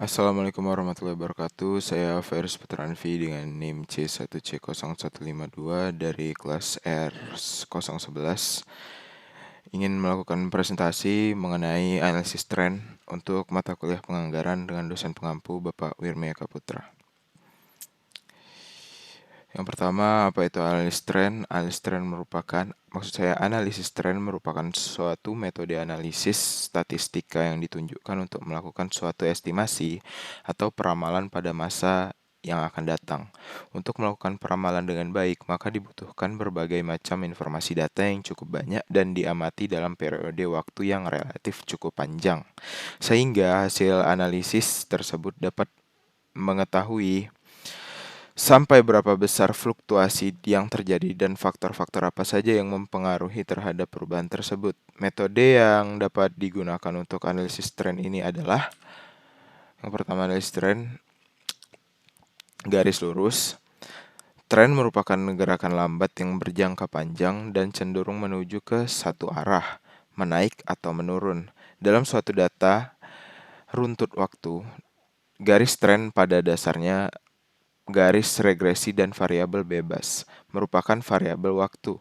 Assalamualaikum warahmatullahi wabarakatuh. Saya Fairuz Putranvi dengan NIM C1C0152 dari kelas R011. Ingin melakukan presentasi mengenai analisis tren untuk mata kuliah penganggaran dengan dosen pengampu Bapak Wirmia Kaputra. Yang pertama, apa itu analisis tren? Analisis tren merupakan suatu metode analisis statistika yang ditunjukkan untuk melakukan suatu estimasi atau peramalan pada masa yang akan datang. Untuk melakukan peramalan dengan baik, maka dibutuhkan berbagai macam informasi data yang cukup banyak dan diamati dalam periode waktu yang relatif cukup panjang. Sehingga hasil analisis tersebut dapat mengetahui sampai berapa besar fluktuasi yang terjadi dan faktor-faktor apa saja yang mempengaruhi terhadap perubahan tersebut. Metode yang dapat digunakan untuk analisis tren ini adalah yang pertama, analisis tren garis lurus. Tren merupakan gerakan lambat yang berjangka panjang dan cenderung menuju ke satu arah, menaik atau menurun. Dalam suatu data runtut waktu, garis tren pada dasarnya garis regresi dan variabel bebas merupakan variabel waktu.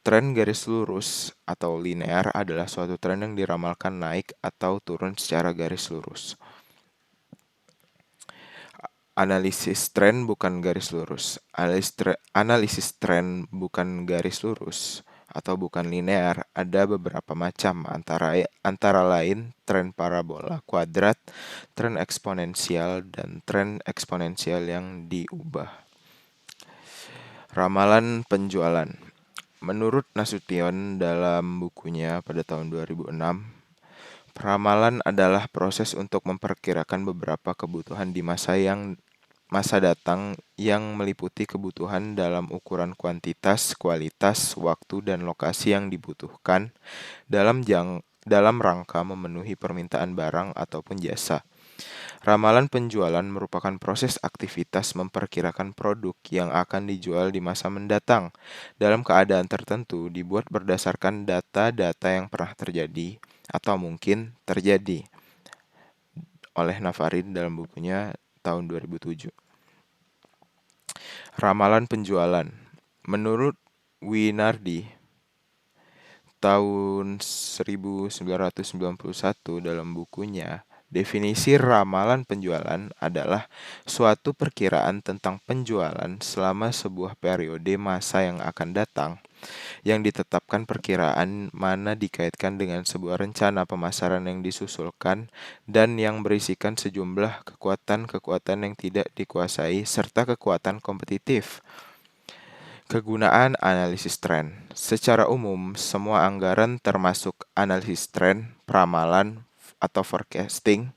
Tren garis lurus atau linear adalah suatu tren yang diramalkan naik atau turun secara garis lurus. Analisis tren bukan garis lurus. Analisis tren bukan garis lurus atau bukan linear ada beberapa macam, antara lain tren parabola, kuadrat, tren eksponensial, dan tren eksponensial yang diubah. Ramalan penjualan. Menurut Nasution dalam bukunya pada tahun 2006, peramalan adalah proses untuk memperkirakan beberapa kebutuhan di masa datang yang meliputi kebutuhan dalam ukuran kuantitas, kualitas, waktu, dan lokasi yang dibutuhkan dalam rangka memenuhi permintaan barang ataupun jasa. Ramalan penjualan merupakan proses aktivitas memperkirakan produk yang akan dijual di masa mendatang. Dalam keadaan tertentu dibuat berdasarkan data-data yang pernah terjadi atau mungkin terjadi oleh Navarin dalam bukunya tahun 2007. Ramalan penjualan. Menurut Winardi tahun 1991 dalam bukunya, definisi ramalan penjualan adalah suatu perkiraan tentang penjualan selama sebuah periode masa yang akan datang, yang ditetapkan perkiraan mana dikaitkan dengan sebuah rencana pemasaran yang disusulkan dan yang berisikan sejumlah kekuatan-kekuatan yang tidak dikuasai serta kekuatan kompetitif. Kegunaan analisis tren. Secara umum, semua anggaran termasuk analisis tren, peramalan, atau forecasting.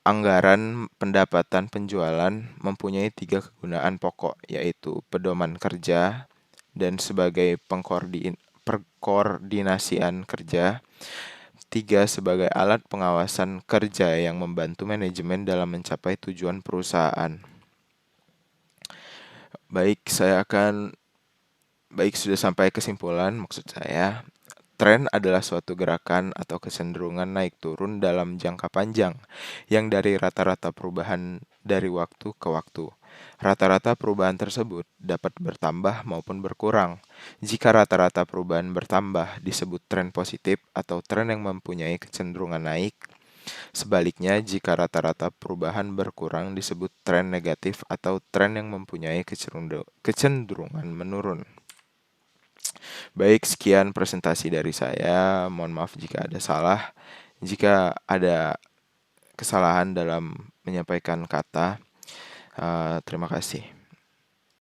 Anggaran pendapatan penjualan mempunyai 3 kegunaan pokok, yaitu pedoman kerja dan sebagai perkoordinasian kerja. 3 sebagai alat pengawasan kerja yang membantu manajemen dalam mencapai tujuan perusahaan. Sudah sampai kesimpulan. Maksud saya, tren adalah suatu gerakan atau kecenderungan naik turun dalam jangka panjang yang dari rata-rata perubahan dari waktu ke waktu. Rata-rata perubahan tersebut dapat bertambah maupun berkurang. Jika rata-rata perubahan bertambah disebut tren positif atau tren yang mempunyai kecenderungan naik. Sebaliknya, jika rata-rata perubahan berkurang disebut tren negatif atau tren yang mempunyai kecenderungan menurun. Baik, sekian presentasi dari saya. Mohon maaf jika ada salah. Jika ada kesalahan dalam menyampaikan kata, terima kasih.